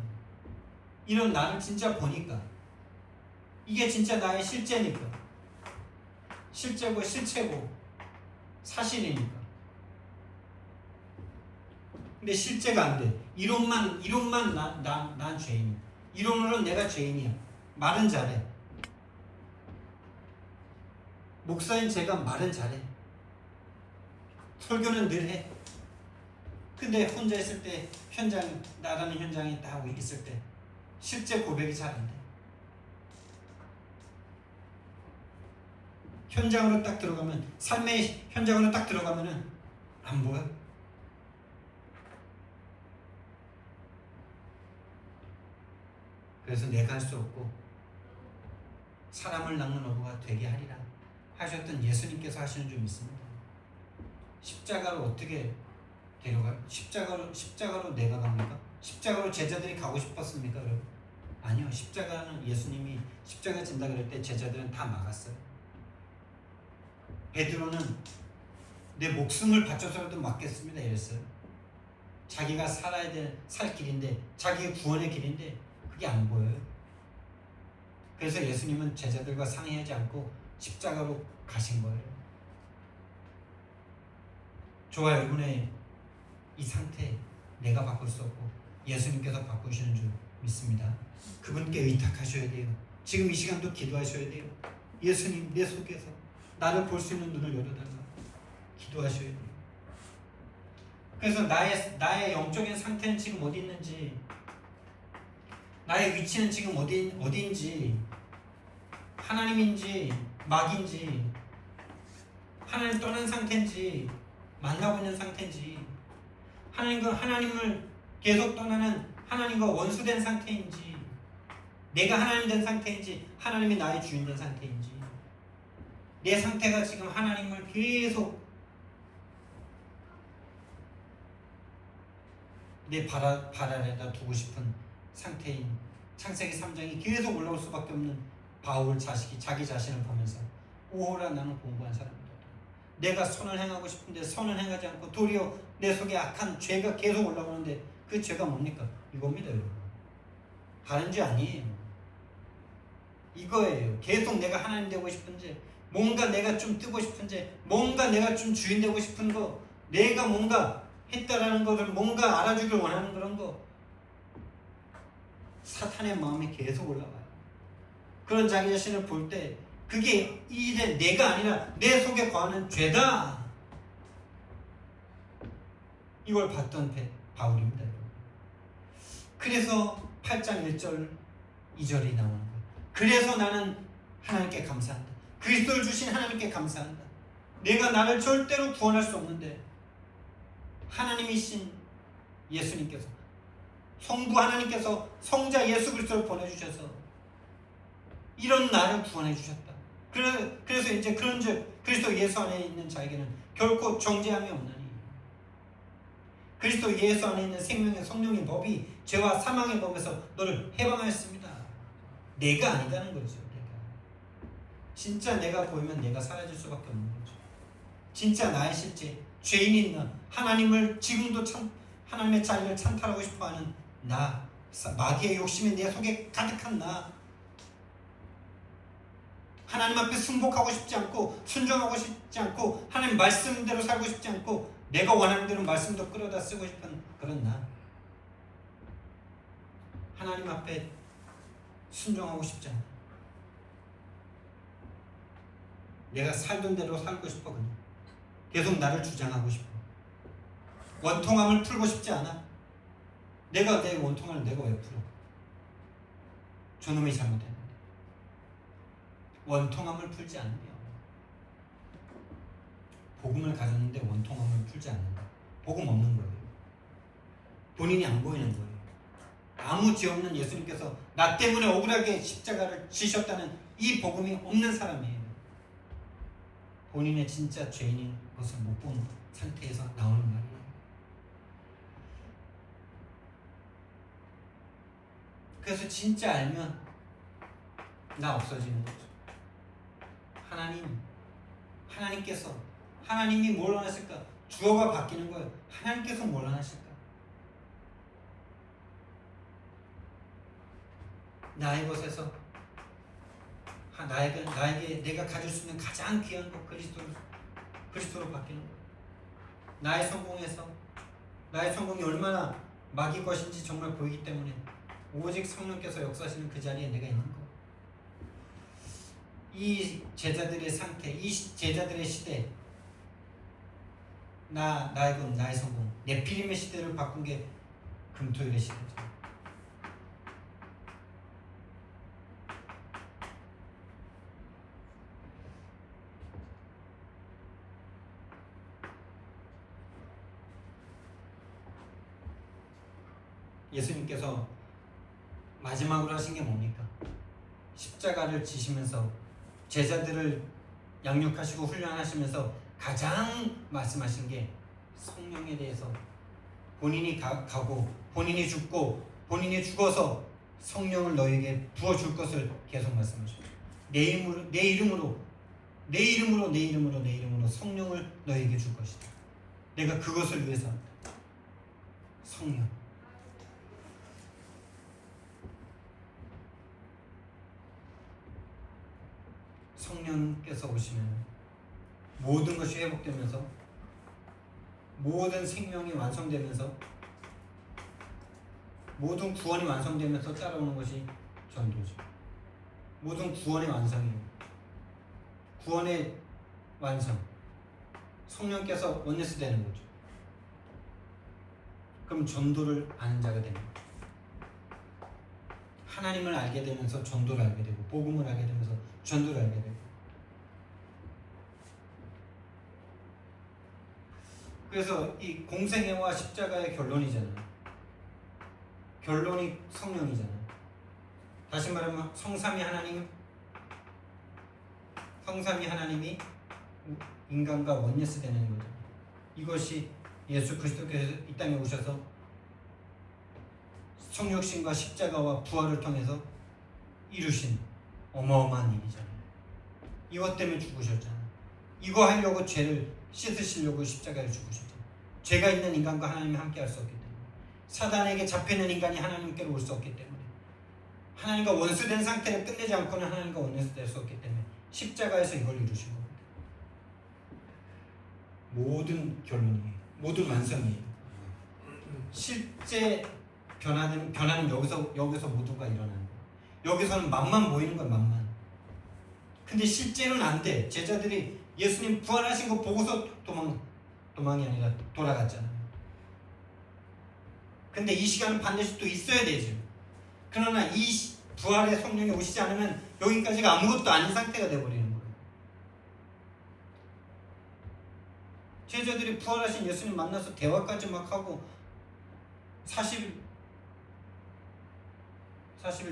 이런 나를 진짜 보니까 이게 진짜 나의 실제니까, 실제고 실체고 사실이니까. 근데 실제가 안 돼. 이론만 난 죄인이야. 이론으로는 내가 죄인이야. 말은 잘해. 목사인 제가 말은 잘해. 설교는 늘 해. 근데 혼자 있을 때 나라는 현장에 딱 있을 때 실제 고백이 잘 안 돼. 현장으로 딱 들어가면, 삶의 현장으로 딱 들어가면은 안 보여. 그래서 내가 할 수 없고 사람을 낚는 어부가 되게 하리라 하셨던 예수님께서 하시는 좀 있습니다. 십자가로 어떻게 십자가로 내가 갑니까? 십자가로 제자들이 가고 싶었습니까? 여러분? 아니요. 십자가는 예수님이 십자가 진다 그럴 때 제자들은 다 막았어요. 베드로는 내 목숨을 바쳐서라도 막겠습니다 이랬어요. 자기가 살아야 살 길인데, 자기의 구원의 길인데 그게 안 보여요. 그래서 예수님은 제자들과 상의하지 않고 십자가로 가신 거예요. 저와 여러분의 이 상태 내가 바꿀 수 없고 예수님께서 바꾸시는 줄 믿습니다. 그분께 의탁하셔야 돼요. 지금 이 시간도 기도하셔야 돼요. 예수님, 내 속에서 나를 볼 수 있는 눈을 열어달라. 기도하셔야 돼요. 그래서 나의 영적인 상태는 지금 어디 있는지, 나의 위치는 지금 어디인지, 하나님인지 마귀인지, 하나님 떠난 상태인지 만나고 있는 상태인지, 하나님을 계속 떠나는 하나님과 원수된 상태인지, 내가 하나님 된 상태인지, 하나님이 나의 주인 된 상태인지, 내 상태가 지금 하나님을 계속 내 발 아래다 두고 싶은 상태인 창세기 3장이 계속 올라올 수밖에 없는 바울 자기 자신을 보면서 오호라 나는 공부한 사람이다. 내가 선을 행하고 싶은데 선을 행하지 않고 도리어 내 속에 악한 죄가 계속 올라오는데 그 죄가 뭡니까? 이겁니다 여러분. 다른 죄 아니에요. 이거예요. 계속 내가 하나님 되고 싶은지, 뭔가 내가 좀 뜨고 싶은지, 뭔가 내가 좀 주인 되고 싶은 거, 내가 뭔가 했다라는 거를 뭔가 알아주길 원하는 그런 거, 사탄의 마음이 계속 올라가요. 그런 자기 자신을 볼 때 그게 이제 내가 아니라 내 속에 거하는 죄다. 이걸 봤던 바울입니다. 그래서 8장 1절 2절이 나오는 거예요. 그래서 나는 하나님께 감사한다. 그리스도를 주신 하나님께 감사한다. 내가 나를 절대로 구원할 수 없는데 하나님이신 예수님께서, 성부 하나님께서 성자 예수 그리스도를 보내주셔서 이런 나를 구원해 주셨다. 그래서 이제 그런즉 그리스도 예수 안에 있는 자에게는 결코 정죄함이 없나니 그리스도 예수 안에 있는 생명의 성령의 법이 죄와 사망의 법에서 너를 해방하였습니다. 내가 아니다는 거죠. 진짜 내가 보이면 내가 사라질 수밖에 없는 거죠. 진짜 나의 실제 죄인인 나, 하나님을 지금도 하나님의 자리를 찬탈하고 싶어하는 나, 마귀의 욕심이 내 속에 가득한 나, 하나님 앞에 승복하고 싶지 않고 순종하고 싶지 않고 하나님 말씀대로 살고 싶지 않고 내가 원하는 대로 말씀도 끌어다 쓰고 싶은 그런 나, 하나님 앞에 순종하고 싶지 않아. 내가 살던 대로 살고 싶어. 그냥 계속 나를 주장하고 싶어. 원통함을 풀고 싶지 않아. 내가 내 원통함을 내가 왜 풀어? 저놈이 잘못했는데. 원통함을 풀지 않으며 복음을 가졌는데 원통함을 풀지 않는다. 복음 없는 거예요. 본인이 안 보이는 거예요. 아무 죄 없는 예수님께서 나 때문에 억울하게 십자가를 지셨다는 이 복음이 없는 사람이에요. 본인의 진짜 죄인인 것을 못 본 상태에서 나오는 말이에요. 그래서 진짜 알면 나 없어지는 거죠. 하나님께서 하나님이 뭘 원하실까? 주어가 바뀌는 거예요. 하나님께서 뭘 원하실까? 나의 것에서 나에게 내가 가질 수 있는 가장 귀한 것 그리스도로 바뀌는 거예요. 나의 성공이 얼마나 마귀 것인지 정말 보이기 때문에 오직 성령께서 역사하시는 그 자리에 내가 있는 거. 이 제자들의 상태, 이 제자들의 시대, 나의 것, 나의 성공, 네피림의 시대를 바꾼 게 금토일의 시대죠. 예수님께서 마지막으로 하신 게 뭡니까? 십자가를 지시면서 제자들을 양육하시고 훈련하시면서 가장 말씀하신 게 성령에 대해서 본인이 가고 본인이 죽고 본인이 죽어서 성령을 너에게 부어줄 것을 계속 말씀하셨죠. 내 이름으로 성령을 너에게 줄 것이다. 내가 그것을 위해서 한다. 성령. 성령께서 오시면 모든 것이 회복되면서 모든 생명이 완성되면서 모든 구원이 완성되면서 따라오는 것이 전도죠. 모든 구원의 완성이에요. 구원의 완성. 성령께서 원네스 되는 거죠. 그럼 전도를 아는 자가 되는 거죠. 하나님을 알게 되면서 전도를 알게 되고 복음을 알게 되면서 전도를 알게 되고. 그래서 이 공생애와 십자가의 결론이잖아요. 결론이 성령이잖아요. 다시 말하면 성삼위 하나님이 인간과 원네스 되는 거죠. 이것이 예수 그리스도께서 이 땅에 오셔서 성육신과 십자가와 부활을 통해서 이루신 어마어마한 일이잖아요. 이것 때문에 죽으셨잖아요. 이거 하려고 죄를 씻으시려고 십자가에 죽으셨잖아요. 죄가 있는 인간과 하나님이 함께 할 수 없기 때문에, 사단에게 잡혀있는 인간이 하나님께로 올 수 없기 때문에, 하나님과 원수된 상태를 끝내지 않고는 하나님과 원수 될 수 없기 때문에 십자가에서 이걸 이루신 겁니다. 모든 결론이에요. 모든 완성이에요. 실제 변화는 여기서 모두가 일어나는 거예요. 여기서는 만만 모이는 거예요. 만만. 근데 실제는 안 돼. 제자들이 예수님 부활하신 거 보고서 도망이 아니라 돌아갔잖아요. 근데 이 시간은 반드시 또 있어야 되죠. 그러나 이 부활의 성령이 오시지 않으면 여기까지가 아무것도 아닌 상태가 돼버리는 거예요. 제자들이 부활하신 예수님 만나서 대화까지 막 하고 40일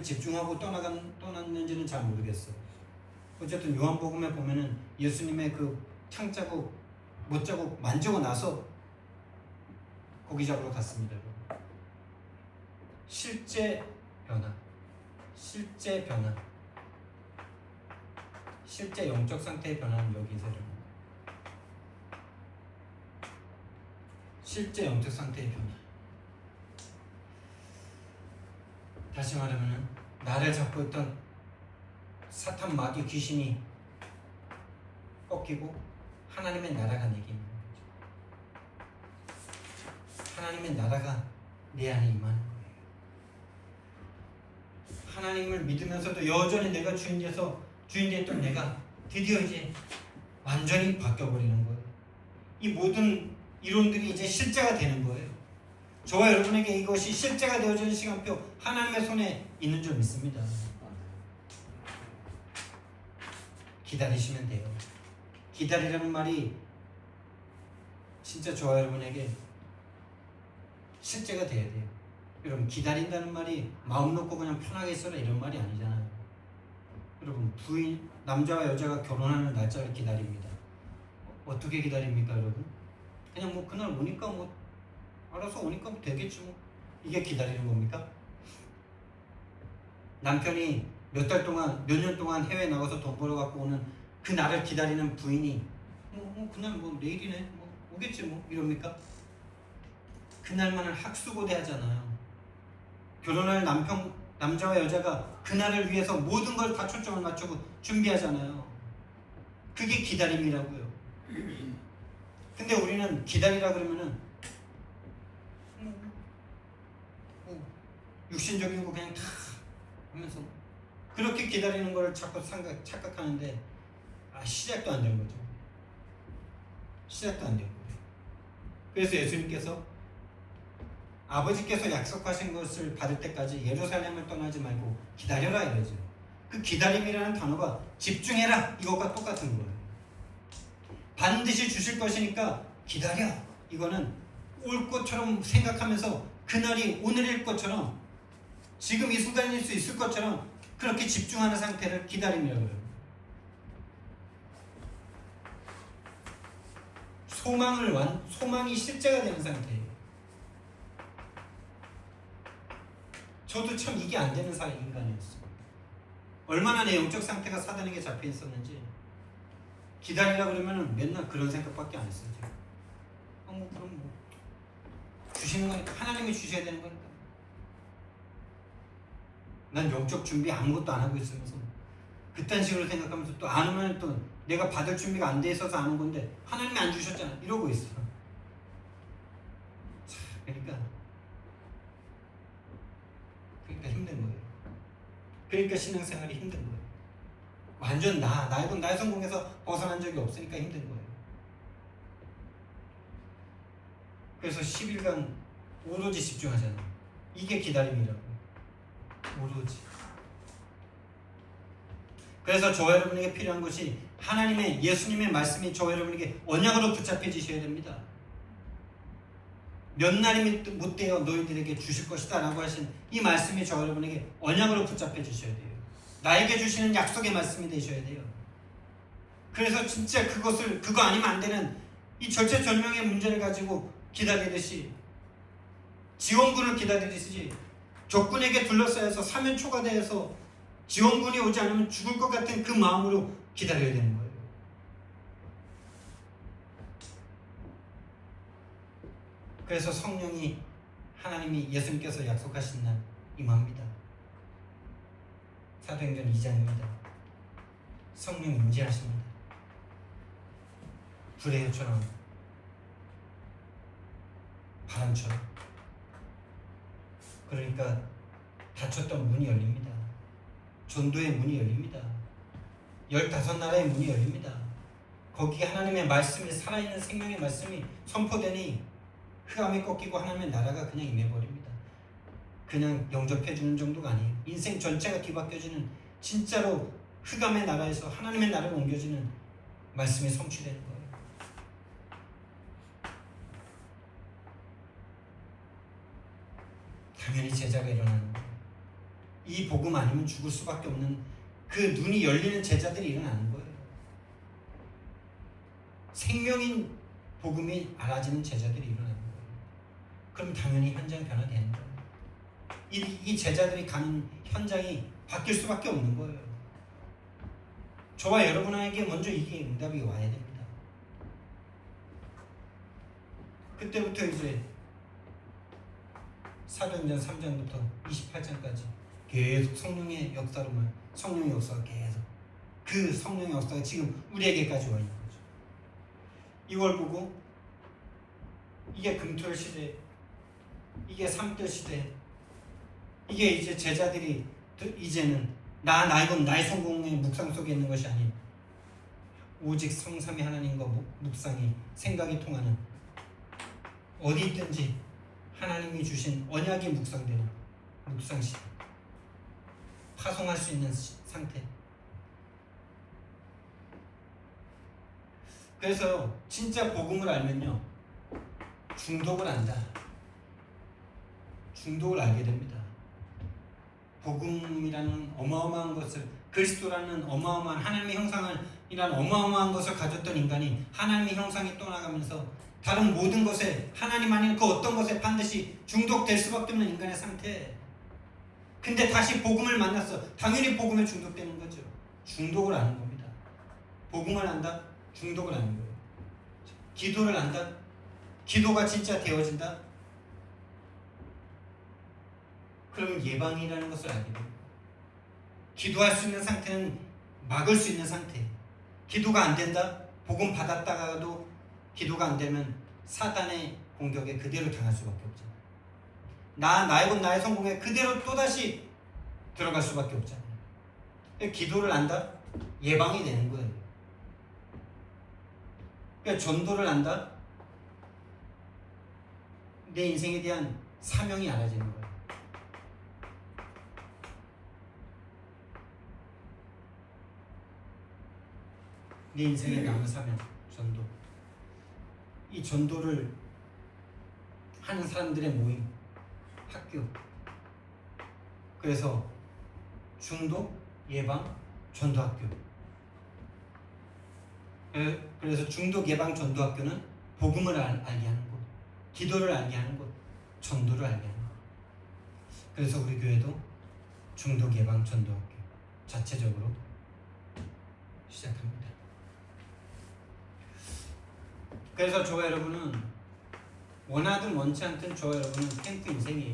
집중하고 떠났는지는 잘 모르겠어요. 어쨌든 요한복음에 보면은 예수님의 그 창자국, 못자국 만지고 나서 고기 잡으러 갔습니다. 실제 변화, 실제 영적 상태의 변화는 여기서 실제 영적 상태의 변화. 다시 말하면 나를 잡고 있던 사탄 마귀 귀신이 꺾이고 하나님의 나라가 내게 있는 거죠. 하나님의 나라가 내 안에 임하는 거예요. 하나님을 믿으면서도 여전히 내가 주인 되었던 내가 드디어 이제 완전히 바뀌어버리는 거예요. 이 모든 이론들이 이제 실제가 되는 거예요. 저와 여러분에게 이것이 실제가 되어지는 시간표 하나님의 손에 있는 줄 믿습니다. 기다리시면 돼요. 기다리라는 말이 진짜 저와 여러분에게 실제가 돼야 돼요. 여러분, 기다린다는 말이 마음 놓고 그냥 편하게 있어라 이런 말이 아니잖아요. 여러분, 남자와 여자가 결혼하는 날짜를 기다립니다. 어떻게 기다립니까, 여러분? 그냥 뭐 그날 오니까 뭐 알아서 오니까 뭐 되겠지 뭐. 이게 기다리는 겁니까? 남편이 몇 년 동안 해외 나가서 돈 벌어 갖고 오는 그 날을 기다리는 부인이 그날 뭐 내일이네 뭐 오겠지 뭐 이럽니까? 그날만을 학수고대 하잖아요. 결혼할 남자와 여자가 그날을 위해서 모든 걸 다 초점을 맞추고 준비하잖아요. 그게 기다림이라고요. 근데 우리는 기다리라 그러면은 육신적이고 그냥 다 하면서 그렇게 기다리는 걸 자꾸 착각하는데 시작도 안 된 거죠. 시작도 안 된 거예요. 그래서 예수님께서 아버지께서 약속하신 것을 받을 때까지 예루살렘을 떠나지 말고 기다려라 이러죠. 그 기다림이라는 단어가 집중해라 이것과 똑같은 거예요. 반드시 주실 것이니까 기다려. 이거는 올 것처럼 생각하면서 그날이 오늘일 것처럼 지금 이 순간일 수 있을 것처럼 그렇게 집중하는 상태를 기다림이라고 해요. 소망이 실제가 되는 상태예요. 저도 참 이게 안 되는 인간이었어요. 얼마나 내 영적 상태가 사단에게 잡혀 있었는지 기다리라 그러면은 맨날 그런 생각밖에 안 했어요. 제가. 그럼 뭐 주시는 거니까 하나님이 주셔야 되는 거니까. 난 영적 준비 아무것도 안 하고 있으면서 그딴 식으로 생각하면서 또 안 오면 또 내가 받을 준비가 안 돼 있어서 안 온 건데 하나님이 안 주셨잖아 이러고 있어. 그러니까 힘든 거예요. 그러니까 신앙생활이 힘든 거예요. 완전 나의 성공에서 벗어난 적이 없으니까 힘든 거예요. 그래서 10일간 오로지 집중하잖아요. 이게 기다림이라고. 오로지. 그래서 저와 여러분에게 필요한 것이 예수님의 말씀이 저와 여러분에게 언약으로 붙잡혀지셔야 됩니다. 몇 날이 못 되어 너희들에게 주실 것이다 라고 하신 이 말씀이 저와 여러분에게 언약으로 붙잡혀 주셔야 돼요. 나에게 주시는 약속의 말씀이 되셔야 돼요. 그래서 진짜 그거 아니면 안 되는 이 절체절명의 문제를 가지고 기다리듯이 지원군을 기다리듯이 적군에게 둘러싸여서 사면 초과되어서 지원군이 오지 않으면 죽을 것 같은 그 마음으로 기다려야 되는 거예요. 그래서 하나님이 예수님께서 약속하신 날 임합니다. 사도행전 2장입니다. 성령 임재하십니다. 불의 혀처럼 바람처럼. 그러니까 닫혔던 문이 열립니다. 전도의 문이 열립니다. 15나라의 문이 열립니다. 거기에 하나님의 말씀이 살아있는 생명의 말씀이 선포되니 흑암이 꺾이고 하나님의 나라가 그냥 임해버립니다. 그냥 영접해주는 정도가 아니에요. 인생 전체가 뒤바뀌어지는 진짜로 흑암의 나라에서 하나님의 나라로 옮겨지는 말씀이 성취되는 거예요. 당연히 제자가 일어나는 거예요. 이 복음 아니면 죽을 수밖에 없는 그 눈이 열리는 제자들이 일어나는 거예요. 생명인 복음이 알아지는 제자들이 일어나는 거예요. 그럼 당연히 현장이 변화되는 거예요. 이 제자들이 가는 현장이 바뀔 수밖에 없는 거예요. 저와 여러분에게 먼저 이게 응답이 와야 됩니다. 그때부터 이제 사도행전 3장부터 28장까지 계속 성령의 역사로만 성령의 역사가 계속 그 성령의 역사가 지금 우리에게까지 와 있는 거죠. 이걸 보고 이게 금토일 시대, 이게 삼들 시대, 이게 이제 제자들이 이제는 나이건 나의 성공의 묵상 속에 있는 것이 아닌 오직 성삼위 하나님과 묵상이 생각이 통하는 어디 있든지 하나님이 주신 언약이 묵상되는 묵상 시대, 파송할 수 있는 상태. 그래서 진짜 복음을 알면요 중독을 안다. 중독을 알게 됩니다. 복음이라는 어마어마한 것을, 그리스도라는 어마어마한 하나님의 형상이라는 어마어마한 것을 가졌던 인간이 하나님의 형상이 떠나가면서 다른 모든 것에, 하나님 아닌 그 어떤 것에 반드시 중독될 수밖에 없는 인간의 상태. 근데 다시 복음을 만났어. 당연히 복음에 중독되는 거죠. 중독을 아는 겁니다. 복음을 안다? 중독을 아는 거예요. 기도를 안다? 기도가 진짜 되어진다? 그러면 예방이라는 것을 알게 됩니다. 기도할 수 있는 상태는 막을 수 있는 상태. 기도가 안 된다? 복음 받았다가도 기도가 안 되면 사단의 공격에 그대로 당할 수밖에 없잖아요. 나의 것, 나의 성공에 그대로 또다시 들어갈 수밖에 없잖아요. 기도를 안다? 예방이 되는 거예요. 그러니까 전도를 안다? 내 인생에 대한 사명이 알아지는 거예요. 내 인생에 남은 사명, 전도. 이 전도를 하는 사람들의 모임, 학교. 그래서 중독, 예방, 전도학교. 그래서 중독, 예방, 전도학교는 복음을 알게 하는 곳, 기도를 알게 하는 곳, 전도를 알게 하는 곳. 그래서 우리 교회도 중독, 예방, 전도학교 자체적으로 시작합니다. 그래서 저와 여러분은 원하든 원치 않든 저와 여러분은 캠프 인생이에요.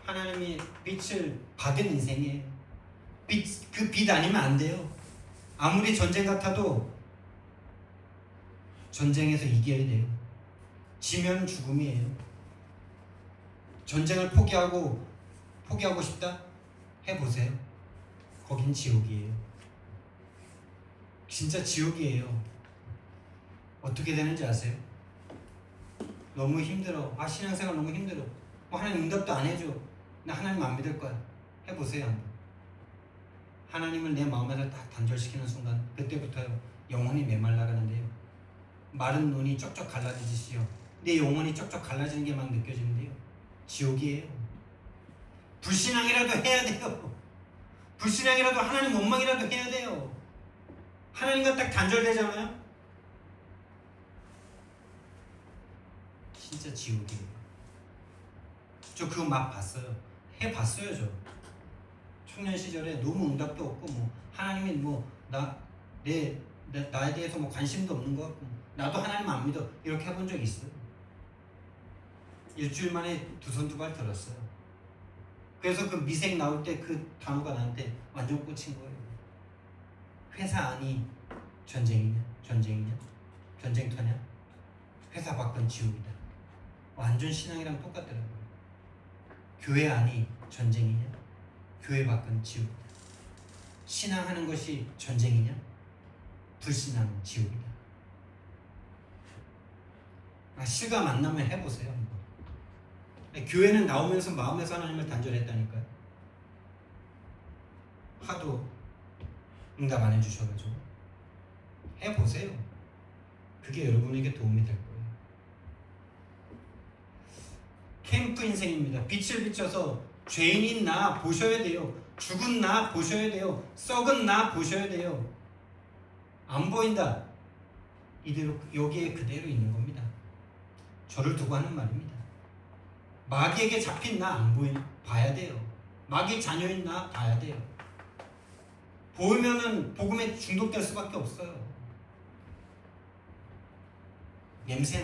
하나님이 빛을 받은 인생이에요. 그 빛 아니면 안 돼요. 아무리 전쟁 같아도 전쟁에서 이겨야 돼요. 지면 죽음이에요. 전쟁을 포기하고 싶다? 해보세요. 거긴 지옥이에요. 진짜 지옥이에요. 어떻게 되는지 아세요? 너무 힘들어. 신앙생활 너무 힘들어. 하나님 응답도 안 해줘. 나 하나님 안 믿을 거야. 해보세요 한번. 하나님을 내 마음에서 딱 단절시키는 순간 그때부터요 영혼이 메말라가는데요. 마른 눈이 쩍쩍 갈라지듯이요. 내 영혼이 쩍쩍 갈라지는 게 막 느껴지는데요. 지옥이에요. 불신앙이라도 해야 돼요. 불신앙이라도 하나님 원망이라도 해야 돼요. 하나님과 딱 단절되잖아요. 진짜 지옥이에요. 저 그거 막 봤어요. 해봤어요. 저 청년 시절에 너무 응답도 없고 하나님이 나에 대해서 관심도 없는 것 같고 나도 하나님 안 믿어 이렇게 해본 적이 있어요. 일주일 만에 두 손 두 발 들었어요. 그래서 그 미생 나올 때 그 단어가 나한테 완전 꽂힌 거예요. 회사 안이 전쟁이냐? 전쟁터냐? 회사 밖은 지옥이다. 완전 신앙이랑 똑같더라고요. 교회 안이 전쟁이냐? 교회 밖은 지옥이다. 신앙하는 것이 전쟁이냐? 불신앙은 지옥이다. 실감 안 나면 해보세요. 교회는 나오면서 마음에서 하나님을 단절했다니까요. 하도 응답 안 해주셔가지고 해보세요. 그게 여러분에게 도움이 될 거예요. 캠프 인생입니다. 빛을 비춰서 죄인인 나 보셔야 돼요. 죽은 나 보셔야 돼요. 썩은 나 보셔야 돼요. 안 보인다. 이대로 여기에 그대로 있는 겁니다. 저를 두고 하는 말입니다. 마귀에게 잡힌 나 안 봐야 돼요. 마귀 자녀인 나 봐야 돼요. 보이면은 복음에 중독될 수밖에 없어요. 냄새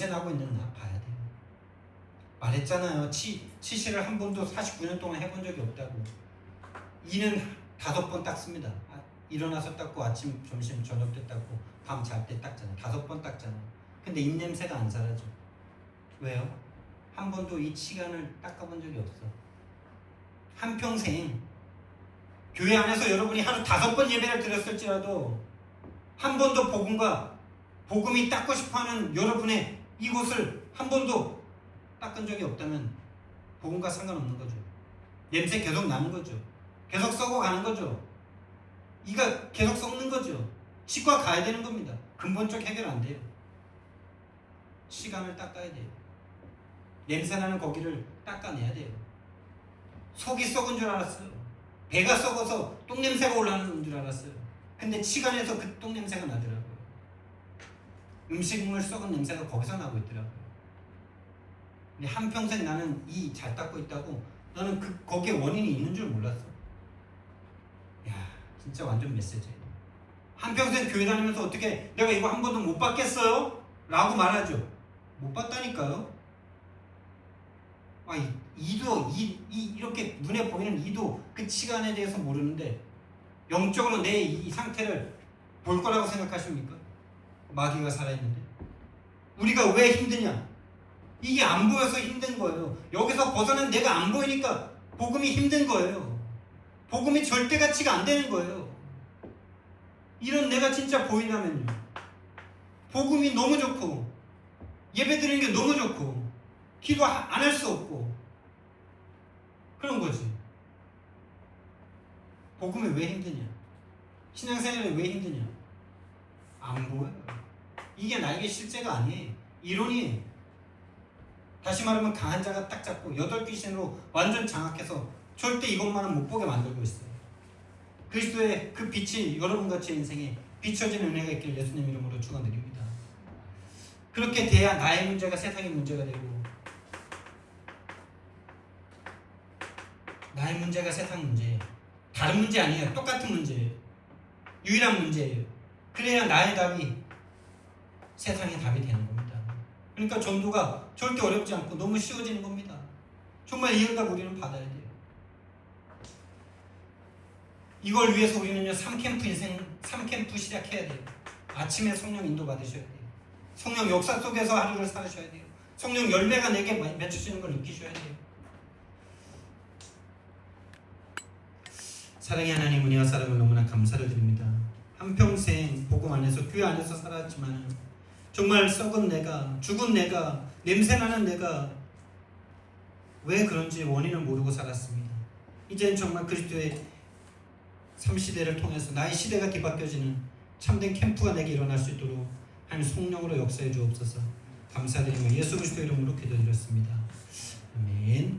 나고 있는 나 봐야 돼요. 말했잖아요. 치실을 한 번도 49년 동안 해본 적이 없다고. 이는 5번 닦습니다. 일어나서 닦고 아침, 점심, 저녁 때 닦고 밤 잘 때 닦잖아요. 5번 닦잖아요. 근데 입냄새가 안 사라져. 왜요? 한 번도 이 치간을 닦아본 적이 없어. 한평생 교회 안에서 여러분이 하루 5번 예배를 드렸을지라도 한 번도 복음이 닦고 싶어하는 여러분의 이곳을 한 번도 닦은 적이 없다면 복음과 상관없는 거죠. 냄새 계속 나는 거죠. 계속 썩어가는 거죠. 이가 계속 썩는 거죠. 치과 가야 되는 겁니다. 근본적 해결 안 돼요. 시간을 닦아야 돼요. 냄새나는 거기를 닦아내야 돼요. 속이 썩은 줄 알았어요. 배가 썩어서 똥냄새가 올라오는 줄 알았어요. 근데 치간에서 그 똥냄새가 나더라고요. 음식물 썩은 냄새가 거기서 나고 있더라고요. 근데 한평생 나는 이 잘 닦고 있다고 나는 거기에 원인이 있는 줄 몰랐어. 야, 진짜 완전 메시지예요. 한평생 교회 다니면서 어떻게 내가 이거 한 번도 못 받겠어요? 라고 말하죠. 못 받다니까요. 이렇게 눈에 보이는 이도 그 치간에 대해서 모르는데 영적으로 내 이 상태를 볼 거라고 생각하십니까? 마귀가 살아있는데 우리가 왜 힘드냐? 이게 안 보여서 힘든 거예요. 여기서 벗어난 내가 안 보이니까 복음이 힘든 거예요. 복음이 절대 가치가 안 되는 거예요. 이런 내가 진짜 보이냐면요, 복음이 너무 좋고 예배 드리는 게 너무 좋고 기도 안 할 수 없고 그런 거지. 복음이 왜 힘드냐? 신앙생활이 왜 힘드냐? 안 보여요. 이게 나에게 실제가 아니에요. 이론이. 다시 말하면 강한 자가 딱 잡고 8귀신으로 완전 장악해서 절대 이것만은 못 보게 만들고 있어요. 그리스도의 그 빛이 여러분같이 인생에 비춰지는 은혜가 있길 예수님 이름으로 축원드립니다. 그렇게 돼야 나의 문제가 세상의 문제가 되고 나의 문제가 세상 문제예요. 다른 문제 아니에요. 똑같은 문제예요. 유일한 문제예요. 그래야 나의 답이 세상의 답이 되는 겁니다. 그러니까 전도가 절대 어렵지 않고 너무 쉬워지는 겁니다. 정말 이 응답 우리는 받아야 돼요. 이걸 위해서 우리는요 3캠프 시작해야 돼요. 아침에 성령 인도 받으셔야 돼요. 성령 역사 속에서 하루를 살으셔야 돼요. 성령 열매가 내게 맺혀지는 걸 느끼셔야 돼요. 사랑의 하나님, 은혜와 사랑을 너무나 감사를 드립니다. 한평생 복음 안에서 교회 안에서 살았지만 정말 썩은 내가, 죽은 내가, 냄새나는 내가 왜 그런지 원인을 모르고 살았습니다. 이제는 정말 그리스도의 3시대를 통해서 나의 시대가 뒤바뀌어지는 참된 캠프가 내게 일어날 수 있도록 하나님 성령으로 역사해 주옵소서. 감사드리며 예수 그리스도 이름으로 기도드렸습니다. 아멘.